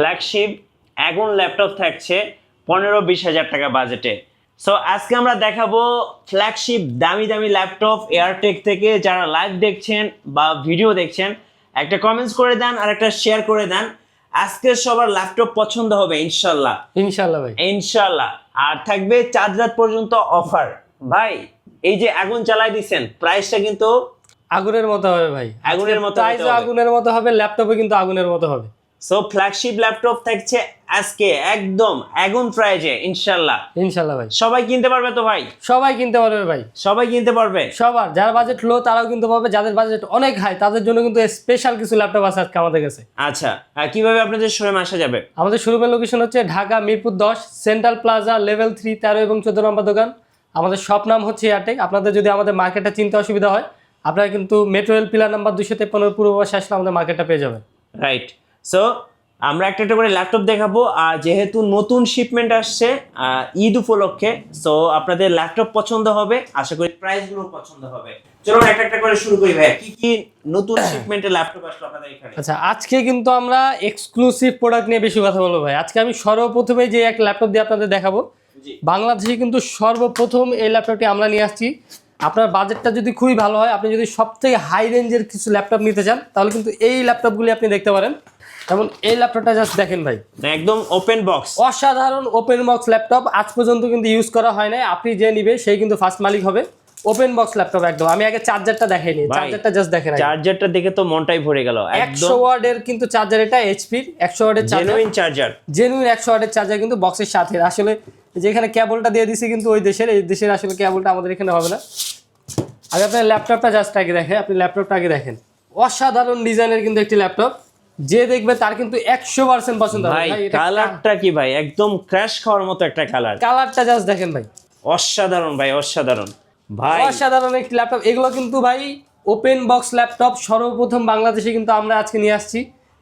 Flagship এখন laptop থাকছে 15-20 হাজার টাকা বাজেটে। সো আজকে আমরা দেখাবো ফ্ল্যাগশিপ দামি দামি ল্যাপটপ এয়ারটেক থেকে। যারা লাইভ দেখছেন বা ভিডিও দেখছেন একটা কমেন্টস করে দেন আর একটা শেয়ার করে দেন। আজকে সবার ল্যাপটপ পছন্দ হবে ইনশাল্লাহ। ইনশাআল্লাহ ভাই, ইনশাল্লাহ। আর থাকবে 4 রাত পর্যন্ত অফার। ভাই এই যে আগুন চালাই দিচ্ছেন, প্রাইসটা কিন্তু আগুনের মতো হবে ভাই, আগুনের মতো প্রাইস আগুনের মতো হবে, ল্যাপটপে কিন্তু আগুনের মতো হবে। সো ফ্ল্যাগশিপ ল্যাপটপ থাকছে আজকে একদম আগুন প্রাইজে ইনশাল্লাহ। ইনশাআল্লাহ ভাই, সবাই কিনতে পারবে তো ভাই? সবাই কিনতে পারবে ভাই, সবাই কিনতে পারবে। সবার যার বাজেট লো তারাও কিনতে পারবে, যাদের বাজেট অনেক হাই তাদের জন্য কিন্তু স্পেশাল কিছু ল্যাপটপ আছে আজকে আমাদের কাছে। আচ্ছা, কিভাবে আপনাদের শোরুমে আসা যাবে? আমাদের শোরুমের লোকেশন হচ্ছে Dhaka Mirpur 10 central plaza level 3, 13 এবং 14 নম্বর দোকান। আমাদের শপ নাম হচ্ছে এয়ারটেক। আপনাদের যদি আমাদের মার্কেটটা চিনতে অসুবিধা হয়, আপনারা কিন্তু মেট্রো রেল পিলার নাম্বার 253 পূর্ব পাশে আসলে আমাদের মার্কেটটা পেয়ে যাবেন। রাইট। সো আমরা একটা একটা করে ল্যাপটপ দেখাবো। আর যেহেতু নতুন শিপমেন্ট আসছে ঈদ উপলক্ষে, সো আপনাদের ল্যাপটপ পছন্দ হবে, আশা করি প্রাইসগুলো পছন্দ হবে। চলুন একটা একটা করে শুরু করি ভাই। কি কি নতুন শিপমেন্টের ল্যাপটপ আসলো আপনাদের এখানে? আচ্ছা, আজকে কিন্তু আমরা এক্সক্লুসিভ প্রোডাক্ট নিয়ে বেশি কথা বলবো ভাই। আজকে আমি সর্বপ্রথমে যে একটা ল্যাপটপ দিয়ে আপনাদের দেখাবো, বাংলাদেশে কিন্তু সর্বপ্রথম এই ল্যাপটপটি আমরা নিয়ে আসছি। আপনার বাজেটটা যদি খুবই ভালো হয়, আপনি যদি সবথেকে হাই রেঞ্জের কিছু ল্যাপটপ নিতে চান, তাহলে কিন্তু এই ল্যাপটপগুলি আপনি দেখতে পারেন। যেমন এই ল্যাপটপটা জাস্ট দেখেন ভাই, একদম ওপেন বক্স, অসাধারণ ওপেন বক্স ল্যাপটপ। আজ পর্যন্ত কিন্তু ইউজ করা হয় না, আপনি যে নিবে সেই কিন্তু ফার্স্ট মালিক হবে। ওপেন বক্স ল্যাপটপ একদম। আমি আগে চার্জারটা দেখাইনি, চার্জারটা জাস্ট দেখেন। চার্জারটা দেখে তো মনটাই ভরে গেল। 100 ওয়াটের কিন্তু চার্জার, এটা এইচপির 100 ওয়াটের জেনুইন চার্জার, জেনুইন 100 ওয়াটের চার্জার কিন্তু বক্সের সাথে। আসলে যেখানে কেবলটা দিয়ে দিছি কিন্তু ওই দেশের, এই দেশের আসলে কেবলটা আমাদের এখানে হবে না। আগে আপনার ল্যাপটপটা জাস্ট আগে দেখেন, আপনি ল্যাপটপটা আগে দেখেন। অসাধারণ ডিজাইনের কিন্তু একটি ল্যাপটপ, যে দেখবে তার কিন্তু 100% পছন্দ হবে। ভাই কালারটা কি ভাই, একদম ক্র্যাশ খাওয়ার মতো একটা কালার। কালারটা জাস্ট দেখেন ভাই, অসাধারণ ভাই, অসাধারণ ভাই, অসাধারণ একটি ল্যাপটপ। এগুলো কিন্তু ভাই ওপেন বক্স ল্যাপটপ সর্বপ্রথম বাংলাদেশে কিন্তু আমরা আজকে নিয়ে আসছি।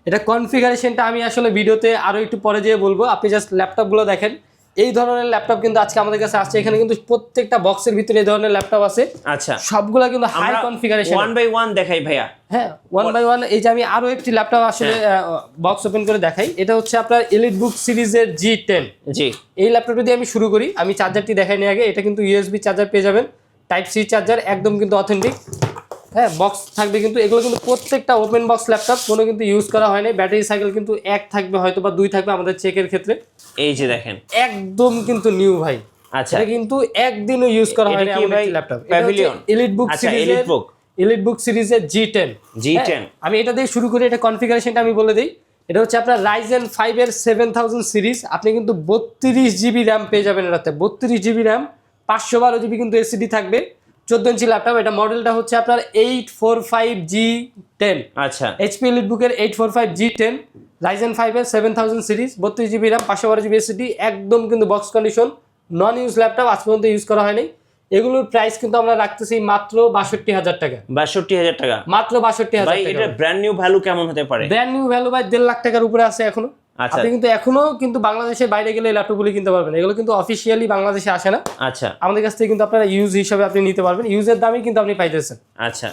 এটা কনফিগারেশনটা আমি আসলে ভিডিওতে আরো একটু পরে যেয়ে বলবো। আপনি জাস্ট ল্যাপটপগুলো দেখেন, এই ধরনের ল্যাপটপ কিন্তু আজকে আমাদের কাছে আসছে। এখানে কিন্তু প্রত্যেকটা বক্সের ভিতরে এই ধরনের ল্যাপটপ আছে। আচ্ছা, সবগুলা কিন্তু high configuration. One by one দেখাই ভাইয়া। হ্যাঁ, ওয়ান বাই ওয়ান। এই যে আমি আরো একটি ল্যাপটপ আসলে বক্স ওপেন করে দেখাই। এটা হচ্ছে আপনার এলিটবুক সিরিজের G10। জি, এই ল্যাপটপটি দিয়ে আমি শুরু করি। আমি চার্জারটি দেখাই নি আগে। এটা কিন্তু ইউএসবি চার্জার পেয়ে যাবেন, টাইপ সি চার্জার, একদম কিন্তু অথেন্টিক। হ্যাঁ, বক্স থাকবে কিন্তু। এগুলো কিন্তু প্রত্যেকটা ওপেন বক্স ল্যাপটপ, কোনো কিন্তু ইউজ করা হয়নি। ব্যাটারি সাইকেল কিন্তু 1 থাকবে, হয়তো বা 2 থাকবে আমাদের চেকের ক্ষেত্রে। এই যে দেখেন, একদম কিন্তু নিউ ভাই। আচ্ছা, এটা কিন্তু একদিনও ইউজ করা হয়নি আমাদের ল্যাপটপ। প্যাভিলিয়ন এলিটবুক সিরিজের, এলিটবুক সিরিজের G10। আমি এটা দিয়ে শুরু করি। এটা কনফিগারেশনটা আমি বলে দিই। এটা হচ্ছে আপনার Ryzen 5 এর 7000 সিরিজ। আপনি কিন্তু 32 জিবি র্যাম পেয়ে যাবেন এটাতে। 32 জিবি র্যাম, 512 জিবি কিন্তু এসএসডি থাকবে। 14 ইঞ্চি ল্যাপটপ। এটা মডেলটা হচ্ছে আপনার 845G10। আচ্ছা, এইচপি এলিটবুকের 845G10, Ryzen 5 এর 7000 series, 32 GB RAM, 512 GB SSD, একদম কিন্তু বক্স কন্ডিশন, নন ইউজ ল্যাপটপ, আজ পর্যন্ত ইউজ করা হয়নি। এগুলোর প্রাইস কিন্তু আমরা রাখতেছি মাত্র 62,000 টাকা। 62,000 টাকা, মাত্র 62,000 ভাই। টাকা। এটা ব্র্যান্ড নিউ ভ্যালু কেমন হতে পারে? ব্র্যান্ড নিউ ভ্যালু ভাই 1.5 লাখ টাকার উপরে আছে এখনো। আচ্ছা, আপনি কিন্তু এখনো কিন্তু বাংলাদেশের বাইরে গেলে এই ল্যাপটপগুলি কিনতে পারবেন। এগুলো কিন্তু অফিসিয়ালি বাংলাদেশে আসে না। আচ্ছা, আমাদের কাছ থেকে কিন্তু আপনারা ইউজ হিসাবে আপনি নিতে পারবেন। ইউজের দামই কিন্তু আপনি পাইতেছেন। আচ্ছা,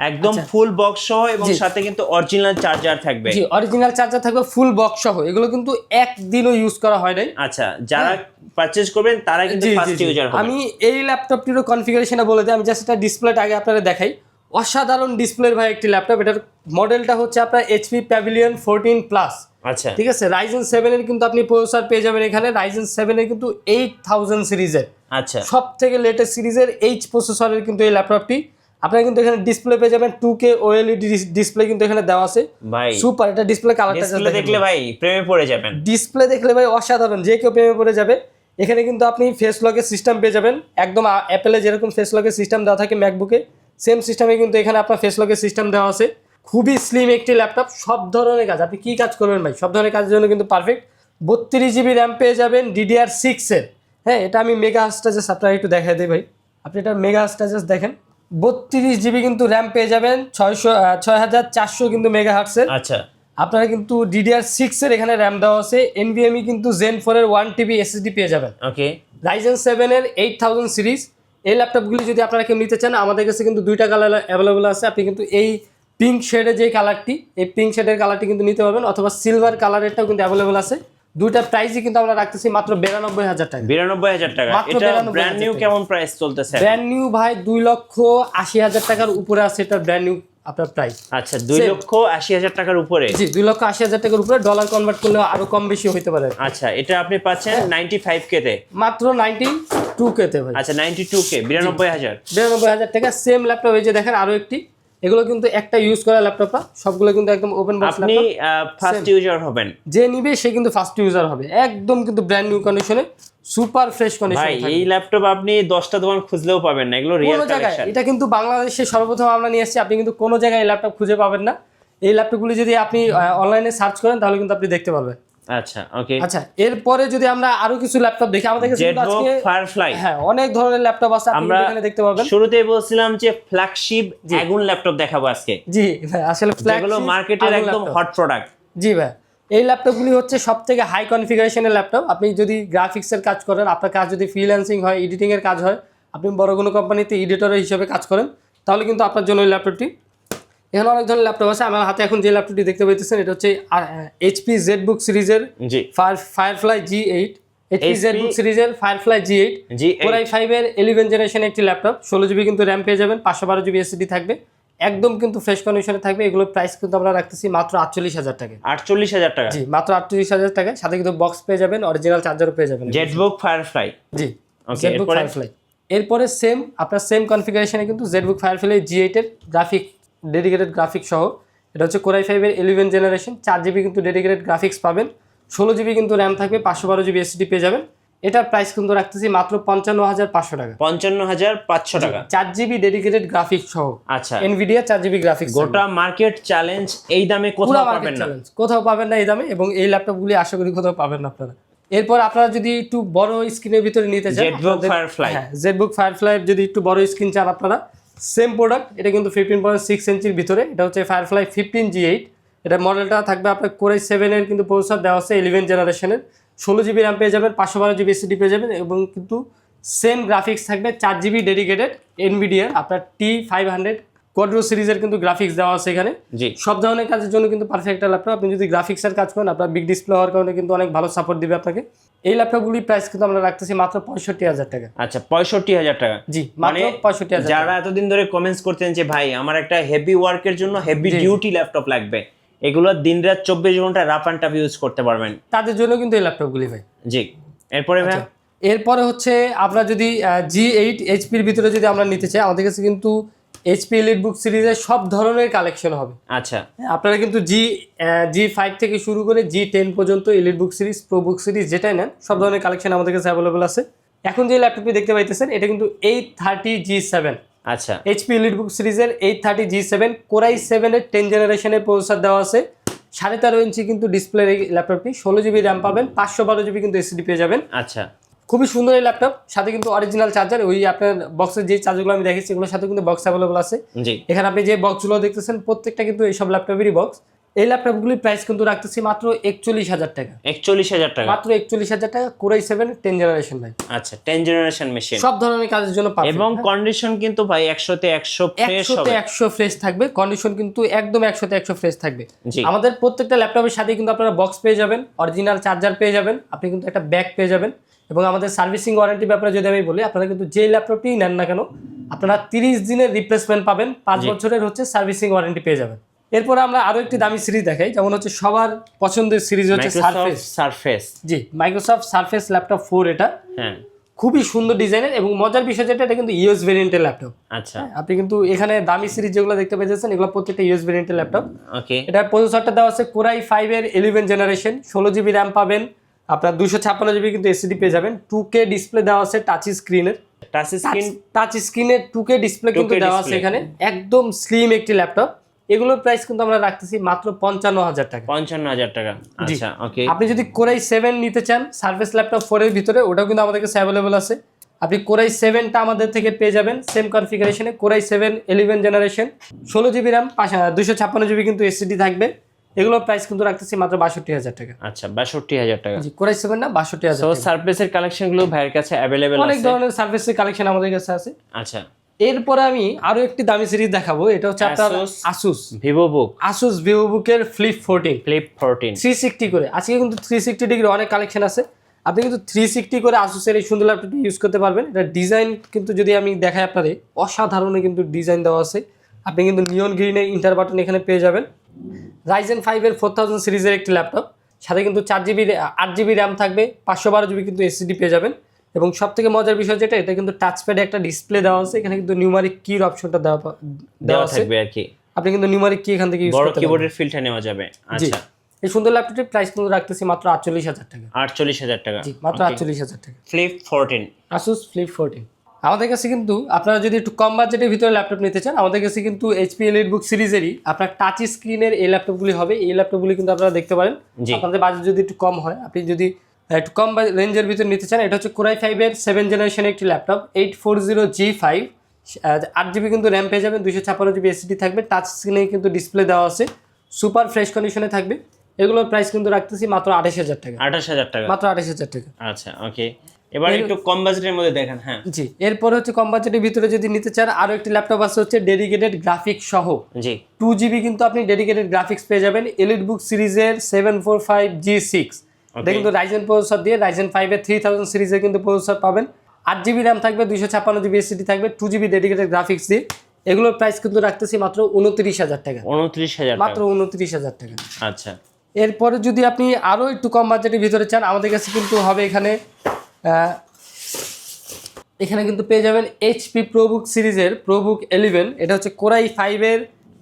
একদম ফুল বক্স সহ এবং সাথে কিন্তু অরিজিনাল চার্জার থাকবে। জি, অরিজিনাল চার্জার থাকবে ফুল বক্স সহ। এগুলো কিন্তু একদিনও ইউজ করা হয় নাই। আচ্ছা, যারা পারচেজ করবেন তারা কিন্তু ফার্স্ট ইউজার হবে। আমি এই ল্যাপটপটিরও কনফিগারেশনটা বলে দিই। আমি জাস্ট এটা ডিসপ্লেটা আগে আপনাদের দেখাই। অসাধারণ ডিসপ্লের ভাই একটি ল্যাপটপ। এটার মডেলটা হচ্ছে আপনার HP প্যাভিলিয়ন 14 প্লাস। আচ্ছা, ঠিক আছে। Ryzen 7 এর কিন্তু আপনি প্রসেসর পেয়ে যাবেন এখানে। Ryzen 7 এর কিন্তু 8000 সিরিজের, আচ্ছা, সব থেকে লেটেস্ট সিরিজের H প্রসেসরের কিন্তু এই ল্যাপটপটি। আপনারা কিন্তু এখানে ডিসপ্লে পেয়ে যাবেন 2K OLED ডিসপ্লে কিন্তু এখানে দেওয়া আছে। ভাই সুপার। এটা ডিসপ্লে কালারটা দেখলে ভাই প্রেমে পড়ে যাবেন। ডিসপ্লে দেখলে ভাই অসাধারণ, যে কেউ প্রেমে পড়ে যাবে। এখানে কিন্তু আপনি ফেস লকের সিস্টেম পেয়ে যাবেন, একদম অ্যাপেলে যেরকম ফেস লকের সিস্টেম দেওয়া থাকে ম্যাকবুকে, সেম সিস্টেমে কিন্তু এখানে আপনার ফেস লকের সিস্টেম দেওয়া আছে। খুবই স্লিম একটি ল্যাপটপ, সব ধরনের কাজ, আপনি কি কাজ করবেন ভাই সব ধরনের কাজের জন্য কিন্তু পারফেক্ট। 32 জিবি র্যাম পেয়ে যাবেন DDR6 এর। হ্যাঁ, এটা আমি মেগা হার্টজ আপনারা একটু দেখাই দিই ভাই। আপনি এটা মেগা হার্টজ দেখেন। 32 জিবি কিন্তু র্যাম পেয়ে যাবেন, 6400 কিন্তু মেগা হার্টজের। আচ্ছা, আপনারা কিন্তু DDR6 এর এখানে র্যাম দেওয়া আছে। NVMe কিন্তু Zen 4 এর 1 TB SSD পেয়ে যাবেন। ওকে, Ryzen 7 এর 8000 সিরিজ। এই ল্যাপটপগুলি যদি আপনারা কেউ নিতে চান, আমাদের কাছে কিন্তু 2টা কালার অ্যাভেলেবল আছে। আপনি কিন্তু এই পিঙ্ক শেডের যে কালারটি, এই পিঙ্ক শেডের কালারটি কিন্তু নিতে পারবেন, অথবা সিলভার কালারেরটাও কিন্তু অ্যাভেলেবল আছে। দুইটা প্রাইসই কিন্তু আমরা রাখতেছি মাত্র 92,000 টাকা। 92,000 টাকা। মাত্র এটা 92,000 ব্র্যান্ড নিউ কেমন প্রাইস চলতেছে? ব্র্যান্ড নিউ ভাই 2,80,000 টাকার উপরে আছে এটা ব্র্যান্ড নিউ আপনার প্রাইস। আচ্ছা 2,80,000 টাকার উপরে। জি 2,80,000 টাকার উপরে, ডলার কনভার্ট করলে আরো কম বেশি হতে পারে। আচ্ছা এটা আপনি পাচ্ছেন 95K তে, মাত্র 92K তে ভাই। আচ্ছা 92K 92,000। 92,000 টাকা। সেম ল্যাপটপ এই যে দেখেন আরো একটি, এগুলো কিন্তু একটা ইউজ করা ল্যাপটপ না, সবগুলো কিন্তু একদম ওপেন বক্স আপনি ল্যাপটপ। ফার্স্ট ইউজার হবেন, যে নিবে সে কিন্তু ফার্স্ট ইউজার হবে। একদম কিন্তু ব্র্যান্ড নিউ কন্ডিশনে, সুপার ফ্রেশ কন্ডিশনে ভাই এই ল্যাপটপ আপনি 10টা দোকান খুঁজলেও পাবেন না, এগুলো রিয়েল কোনো জায়গায়। কালেকশন। এটা কিন্তু বাংলাদেশে সর্বপ্রথম আমরা নিয়ে এসেছি, আপনি কিন্তু কোনো জায়গায় এই ল্যাপটপ খুঁজে পাবেন না। এই ল্যাপটপগুলি যদি আপনি অনলাইনে সার্চ করেন তাহলে কিন্তু আপনি দেখতে পারবেন। আচ্ছা ওকে। আচ্ছা এরপরে যদি আমরা আরো কিছু ল্যাপটপ দেখি, আমাদের কাছে কিন্তু জেটবুক আজকে ফায়ারফ্লাই, হ্যাঁ অনেক ধরনের ল্যাপটপ আছে, আপনি আমরা এখানে দেখতে পাবেন। শুরুতেই বলছিলাম যে ফ্ল্যাগশিপ আগুন ল্যাপটপ দেখাবো আজকে। জি ভাই আসলে যেগুলো মার্কেটের একদম হট প্রোডাক্ট। জি ভাই এই ল্যাপটপগুলি হচ্ছে সব থেকে হাই কনফিগারেশনের ল্যাপটপ। আপনি যদি গ্রাফিক্সের কাজ করেন, আপনার কাজ যদি ফ্রিল্যান্সিং হয়, এডিটিং এর কাজ হয়, আপনি বড় কোনো কোম্পানিতে এডিটরের হিসেবে কাজ করেন, তাহলে কিন্তু আপনার জন্য এই ল্যাপটপটি। এখানে অনেক ধরনের ল্যাপটপ আছে। আমার হাতে এখন যে ল্যাপটপটি দেখতে পাইতেছেন এটা হচ্ছে HP জেটবুক সিরিজের জি ফায়ারফ্লাই G8। HP জেটবুক সিরিজের firefly G8 G8 Core i5 এর 11 জেনারেশনের একটি ল্যাপটপ। 16GB কিন্তু র্যাম পেয়ে যাবেন, 512GB SSD থাকবে, একদম কিন্তু ফ্রেশ কন্ডিশনে থাকবে। এগুলোর প্রাইস কিন্তু আমরা রাখতেছি মাত্র 48,000 টাকা। 48,000 টাকা। জি মাত্র 48,000 টাকা। সাথে কিন্তু বক্স পেয়ে যাবেন, অরিজিনাল চার্জারও পেয়ে যাবেন। Jetbook firefly. জি ওকে জেটবুক ফায়ারফ্লাই। এরপরে সেম আপনার সেম কনফিগারেশনে কিন্তু জেটবুক ফায়ারফ্লাই G8 এর গ্রাফিক ডেডিকেটেড গ্রাফিক সহ, এটা হচ্ছে Core i5 এর 11 জেনারেশন, 4GB কিন্তু ডেডিকেটেড গ্রাফিক্স পাবেন, 16GB কিন্তু র্যাম থাকবে, 512GB SSD পেয়ে যাবেন। এটার প্রাইস কিন্তু রাখতেছি মাত্র 55,500 টাকা। 55,500 টাকা, 4GB ডেডিকেটেড গ্রাফিক্স সহ। আচ্ছা Nvidia 4GB গ্রাফিক্স। গোটা মার্কেট চ্যালেঞ্জ এই দামে কোথাও পাবেন না, কোথাও পাবেন না এই দামে, এবং এই ল্যাপটপগুলি আশা করি কোথাও পাবেন না আপনারা। এরপর আপনারা যদি একটু বড় স্ক্রিনের ভিতরে নিতে চান, জেটবুক ফায়ারফ্লাই। হ্যাঁ জেটবুক ফায়ারফ্লাই যদি একটু বড় স্ক্রিন চান আপনারা, সেম প্রোডাক্ট। এটা কিন্তু 15.6 ইঞ্চির ভিতরে, এটা হচ্ছে ফায়ারফ্লাই 15 G8। এটা মডেলটা থাকবে আপনার Core i7 এর কিন্তু প্রসেসর দেওয়া আছে 11 জেনারেশনের, 16GB র্যাম পেয়ে যাবেন, 512GB SSD পেয়ে যাবেন, এবং কিন্তু সেম গ্রাফিক্স থাকবে, 4GB ডেডিকেটেড Nvidia আপনার T500 কোয়াড্রো সিরিজের কিন্তু গ্রাফিক্স দেওয়া আছে এখানে। জি সব ধরনের কাজের জন্য কিন্তু পারফেক্ট একটা ল্যাপটপ। আপনি যদি গ্রাফিক্সের কাজ করেন, আপনার বিগ ডিসপ্লে হওয়ার কারণে কিন্তু অনেক ভালো সাপোর্ট দিবে আপনাকে। এই ল্যাপটপগুলির প্রাইস কিন্তু আমরা রাখতেছি মাত্র 65,000 টাকা। আচ্ছা 65,000 টাকা। জি মাত্র 65,000। যারা এতদিন ধরে কমেন্টস করতেন যে ভাই আমার একটা হেভি ওয়ার্কের জন্য হেভি ডিউটি ল্যাপটপ লাগবে, এগুলো দিনরাত 24 ঘন্টা রাফ অ্যান্ড টাফ ইউজ করতে পারবেন, তাদের জন্য কিন্তু এই ল্যাপটপগুলি ভাই। জি এরপরে ভাই এরপরে হচ্ছে আমরা যদি G8 HP-র ভিতরে যদি আমরা নিতে চাই, আমাদের কাছে কিন্তু HP EliteBook সিরিজের সব ধরনের কালেকশন হবে। আচ্ছা আপনারা কিন্তু G5 থেকে শুরু করে G10 পর্যন্ত EliteBook সিরিজ, ProBook সিরিজ যেটাই নেন, সব ধরনের কালেকশন আমাদের কাছে অ্যাভেলেবল আছে। এখন যে ল্যাপটপটি দেখতে পাইতেছেন এটা কিন্তু 830G7। আচ্ছা HP EliteBook সিরিজের 830G7 Core i7 এর 10 জেনারেশনের প্রসেসর দেওয়া আছে, 13.5 ইঞ্চি কিন্তু ডিসপ্লের এই ল্যাপটপটি, 16GB র্যাম পাবেন, 512GB কিন্তু SSD পেয়ে যাবেন। আচ্ছা খুবই সুন্দর এই ল্যাপটপ, সাথে কিন্তু অরিজিনাল চার্জার, ওই আপনার বক্সের যে চার্জারগুলো আমি দেখেছি এগুলোর সাথে কিন্তু বক্স অ্যাভেলেবল আছে। জি এখানে আপনি যে বক্সগুলো দেখতেছেন প্রত্যেকটা কিন্তু এইসব ল্যাপটপেরই বক্স। এই ল্যাপটপগুলির প্রাইস কিন্তু রাখতেছি মাত্র 41,000 টাকা। 41,000 টাকা, মাত্র 41,000 টাকা। Core i7 10 জেনারেশন ভাই। আচ্ছা 10 জেনারেশন মেশিন, সব ধরনের কাজের জন্য পারফেক্ট, এবং কন্ডিশন কিন্তু ভাই 100তে 100 ফ্রেশ 100তে হবে। 100 ফ্রেশ থাকবে, কন্ডিশন কিন্তু একদম 100তে 100 ফ্রেশ থাকবে। জি আমাদের প্রত্যেকটা ল্যাপটপের সাথে কিন্তু আপনারা বক্স পেয়ে যাবেন, অরিজিনাল চার্জার পেয়ে যাবেন, আপনি কিন্তু একটা ব্যাগ পেয়ে যাবেন, এবং আমাদের সার্ভিসিং ওয়ারেন্টি ব্যাপারে যদি আমি বলি, আপনারা কিন্তু যে ল্যাপটপটি নেন না কেন আপনারা 30 দিনের রিপ্লেসমেন্ট পাবেন, 5 বছরের হচ্ছে সার্ভিসিং ওয়ারেন্টি পেয়ে যাবেন। এরপর আমরা আরো একটি দামি সিরিজ দেখাই, যেমন হচ্ছে সবার পছন্দের সিরিজ হচ্ছে সারফেস। জি মাইক্রোসফট সারফেস ল্যাপটপ 4। এটা হ্যাঁ খুবই সুন্দর ডিজাইনের, এবং মজার বিষয় যেটা এটা কিন্তু ইউএস ভেরিয়েন্টের ল্যাপটপ। আচ্ছা আপনি কিন্তু এখানে দামি সিরিজ যেগুলো দেখতে পেয়েছেন এগুলো প্রত্যেকটা ইউএস ভেরিয়েন্টের ল্যাপটপ। ওকে এটার প্রসেসরটা দেওয়া আছে Core i5 এর 11 জেনারেশন, 16GB র্যাম পাবেন, আপনার 256GB কিন্তু এসএসডি পেয়ে যাবেন, 2K ডিসপ্লে দেওয়া আছে টাচ স্ক্রিনের, টাচ স্ক্রিনের 2K ডিসপ্লে কিন্তু দেওয়া আছে এখানে, একদম স্লিম একটি ল্যাপটপ। এগুলোর প্রাইস কিন্তু আমরা রাখতেছি মাত্র 55,000 টাকা। 55,000 টাকা। আচ্ছা ওকে। আপনি যদি Core i7 নিতে চান সার্ফেস ল্যাপটপ 4 এর ভিতরে, ওটাও কিন্তু আমাদের কাছে অ্যাভেলেবল আছে। আপনি Core i7টা আমাদের থেকে পেয়ে যাবেন সেম কনফিগারেশনে, Core i7 11 generation, 16GB RAM, 256GB কিন্তু এসএসডি থাকবে। এগুলোর প্রাইস কিন্তু রাখতেছি মাত্র 62,000 টাকা। আচ্ছা 62,000 টাকা। জি Core i7 না 62,000। সো সার্ফেসের কালেকশন গুলো ভাইয়ের কাছে अवेलेबल আছে, অনেক ধরনের সার্ফেসের কালেকশন আমাদের কাছে আছে। আচ্ছা এরপরে আমি আরো একটি দামি সিরিজ দেখাবো, এটা হচ্ছে আপনার Asus আসুস ভিভোবুক ভিভোবুকের ফ্লিপ 14 14 360 করে। আজকে কিন্তু 360 ডিগ্রি অনেক কালেকশন আছে, আপনি কিন্তু 360 করে আসুসের এই সুন্দর ল্যাপটপটি ইউজ করতে পারবেন। এটা ডিজাইন কিন্তু যদি আমি দেখাই আপনাদের, অসাধারণ কিন্তু ডিজাইন দেওয়া আছে। আপনি কিন্তু নিয়ন গ্রিনের ইন্টার বাটন এখানে পেয়ে যাবেন। রাইজেন 5 এর 4000 সিরিজের একটি ল্যাপটপ, সাথে কিন্তু 4GB 8GB র্যাম থাকবে, 512GB কিন্তু এসএসডি পেয়ে যাবেন। এবং সব থেকে মজার বিষয় যেটা, এটা কিন্তু টাচপ্যাডে একটা ডিসপ্লে দেওয়া আছে, এখানে কিন্তু নিউমারিক কির অপশনটা দেওয়া আছে, থাকবে আর কি, আপনি কিন্তু নিউমারিক কি এখান থেকে ইউজ বড় করতে পারবেন। কিবোর্ডের ফিলটা নেওয়া যাবে। আচ্ছা, এই সুন্দর ল্যাপটপটির প্রাইস কিন্তু রাখতেছি মাত্র 48000 টাকা। 48000 টাকা, জি, মাত্র 48000 টাকা। ফ্লিপ 14 Asus Flip 14 আমাদের কাছে কিন্তু, আপনারা যদি একটু কম বাজেটের ভিতরে ল্যাপটপ নিতে চান, আমাদের কাছে কিন্তু HP EliteBook সিরিজেরই আপনার টাচ স্ক্রিনের এই ল্যাপটপগুলি হবে। এই ল্যাপটপগুলি কিন্তু আপনারা দেখতে পারেন, জি। আপনাদের বাজেট যদি একটু কম হয়, আপনি যদি একটু কম রেঞ্জের ভিতরে নিতে চান, এটা হচ্ছে Core i5 এর 7 জেনারেশনের একটি ল্যাপটপ, 840G5, 8GB কিন্তু র্যাম পেয়ে যাবেন, 256GB এসএসডি থাকবে, টাচ স্ক্রিনে কিন্তু ডিসপ্লে দেওয়া আছে, সুপার ফ্রেশ কন্ডিশনে থাকবে। এগুলোর প্রাইস কিন্তু রাখতেছি মাত্র 28000 টাকা, 28000 টাকা, মাত্র 28000 টাকা। আচ্ছা ওকে, এবার একটু কম বাজেটের মধ্যে দেখেন। হ্যাঁ জি, এরপর হচ্ছে কম বাজেটের ভিতরে যদি নিতে চান, আরো একটি ল্যাপটপ আছে হচ্ছে ডেডিকেটেড গ্রাফিক্স সহ, জি 2GB কিন্তু আপনি ডেডিকেটেড গ্রাফিক্স পেয়ে যাবেন, EliteBook সিরিজের 745G6। এটা কিন্তু রাইজেন প্রসেসর দিয়ে, রাইজেন 5 এর 3000 সিরিজের কিন্তু প্রসেসর পাবেন, 8GB র্যাম থাকবে, 256GB এসএসডি থাকবে, 2GB ডেডিকেটেড গ্রাফিক্স দিয়ে। এগুলোর প্রাইস কিন্তু রাখতেছি মাত্র 29000 টাকা, 29000 মাত্র টাকা, 29000 টাকা। আচ্ছা এরপরে যদি আপনি আরো একটু কম বাজেটের ভিতরে চান, আমাদের কাছে কিন্তু হবে এখানে কিন্তু পেয়ে যাবেন HP ProBook সিরিজের ProBook 11। এটা হচ্ছে Core i5 এর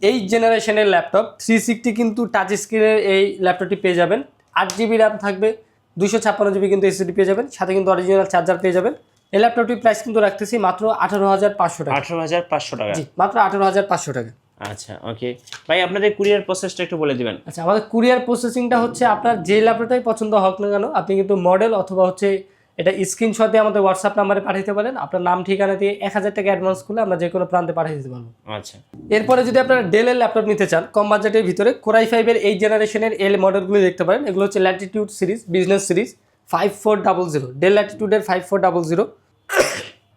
8 জেনারেশনের ল্যাপটপ, 360 কিন্তু টাচ স্ক্রিনের এই ল্যাপটপটি পেয়ে যাবেন, 8GB র্যাম থাকবে, 256GB কিন্তু এসএসডি পেয়ে যাবেন, সাথে কিন্তু অরিজিনাল চার্জার পেয়ে যাবেন। এই ল্যাপটপটির প্রাইস কিন্তু রাখতেছি মাত্র 18500 টাকা। 18500 টাকা, জি, মাত্র 18500 টাকা। আচ্ছা ওকে ভাই, আপনাদের কুরিয়ার প্রসেসটা একটু বলে দিবেন। আচ্ছা, আমাদের কুরিয়ার প্রসেসিংটা হচ্ছে, আপনার যে ল্যাপটপটাই পছন্দ হোক না কেন, আপনি কিন্তু মডেল অথবা হচ্ছে এটা স্ক্রিনশট দিয়ে আমাদের হোয়াটসঅ্যাপ নাম্বারে পাঠাতে পারেন, আপনার নাম ঠিকানা দিয়ে 1000 টাকা অ্যাডভান্স করলে আমরা যে কোনো প্রান্তে পাঠিয়ে দিতে পারবো। আচ্ছা, এরপরে যদি আপনারা ডেলের ল্যাপটপ নিতে চান কম বাজেটের ভিতরে, Core i5 এর 8 জেনারেশনের এল মডেলগুলো দেখতে পারেন। এগুলো হচ্ছে latitude series, business series 5400, Dell ল্যাটিটিউডের 5400,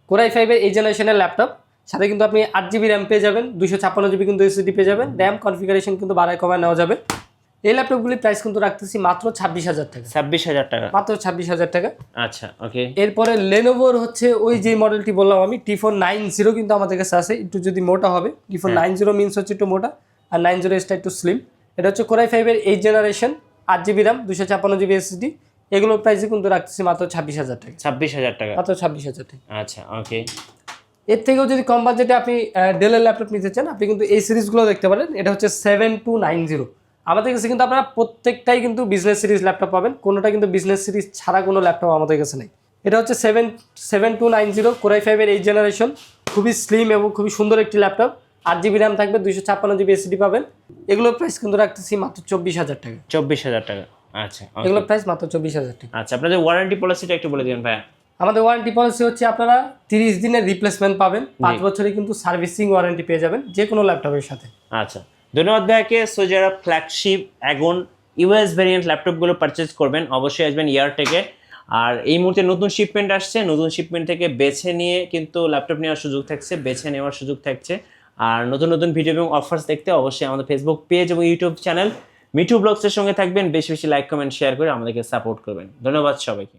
Core i5 এর 8 জেনারেশনের ল্যাপটপ, সাথে কিন্তু আপনি 8GB র্যাম পেয়ে যাবেন, 256GB কিন্তু এসএসডি পেয়ে যাবেন, র্যাম কনফিগারেশন কিন্তু বাড়ায় কমায় নেওয়া যাবে। এই ল্যাপটপগুলির প্রাইস কিন্তু রাখতেছি মাত্র 26000 টাকা, 26000 টাকা, মাত্র 26000 টাকা। আচ্ছা ওকে। এরপরে লেনোভোর হচ্ছে ওই যে মডেলটি বললাম আমি, T490 কিন্তু আমাদের কাছে আছে, একটু যদি মোটা হবে। T490 মিনস হচ্ছে একটু মোটা, আর 90 একটু স্লিম। এটা হচ্ছে Core i5 এর 8 generation, 8GB RAM, 256GB SSD. এগুলোর প্রাইসে কিন্তু রাখতেছি মাত্র 26000 টাকা, 26000 টাকা, মাত্র 26000 টাকা। আচ্ছা ওকে। এর থেকেও যদি কম বাজেটে আপনি ডেলের ল্যাপটপ নিতে চান, আপনি কিন্তু এই সিরিজগুলো দেখতে পারেন। এটা হচ্ছে 7290। আমাদের কাছে কিন্তু আপনারা প্রত্যেকটাই কিন্তু বিজনেস সিরিজ ল্যাপটপ পাবেন, কোনোটা কিন্তু বিজনেস সিরিজ ছাড়া কোনো ল্যাপটপ আমাদের কাছে নেই। এটা হচ্ছে 7290 Core i5 এর 8 জেনারেশন, খুবই স্লিম এবং খুবই সুন্দর একটি ল্যাপটপ, 8GB র্যাম থাকবে, 256GB এসএসডি পাবেন। এগুলোর প্রাইস কিন্তু রাখতেছি মাত্র 24000 টাকা, 24000 টাকা, আচ্ছা এগুলোর প্রাইস মাত্র 24000 টাকা। আচ্ছা, আপনাদের ওয়ারেন্টি পলিসিটা একটু বলে দিবেন ভাইয়া। আমাদের ওয়ারেন্টি পলিসি হচ্ছে, আপনারা 30 দিনের রিপ্লেসমেন্ট পাবেন, 5 বছরে কিন্তু সার্ভিসিং ওয়ারেন্টি পেয়ে যাবেন যে কোনো ল্যাপটপের সাথে। আচ্ছা, ধন্যবাদ ভাইয়াকে। সো যারা ফ্ল্যাগশিপ অ্যাগন ইউএস ভ্যারিয়েন্ট ল্যাপটপগুলো পারচেজ করবেন, অবশ্যই আসবেন ইয়ারটেকে। আর এই মুহূর্তে নতুন শিপমেন্ট আসছে, নতুন শিপমেন্ট থেকে বেছে নিয়ে কিন্তু ল্যাপটপ নেওয়ার সুযোগ থাকছে, বেছে নেওয়ার সুযোগ থাকছে। আর নতুন নতুন ভিডিও এবং অফার্স দেখতে অবশ্যই আমাদের ফেসবুক পেজ এবং ইউটিউব চ্যানেল মিঠু ব্লগসের সঙ্গে থাকবেন। বেশি বেশি লাইক কমেন্ট শেয়ার করে আমাদেরকে সাপোর্ট করবেন। ধন্যবাদ সবাইকে।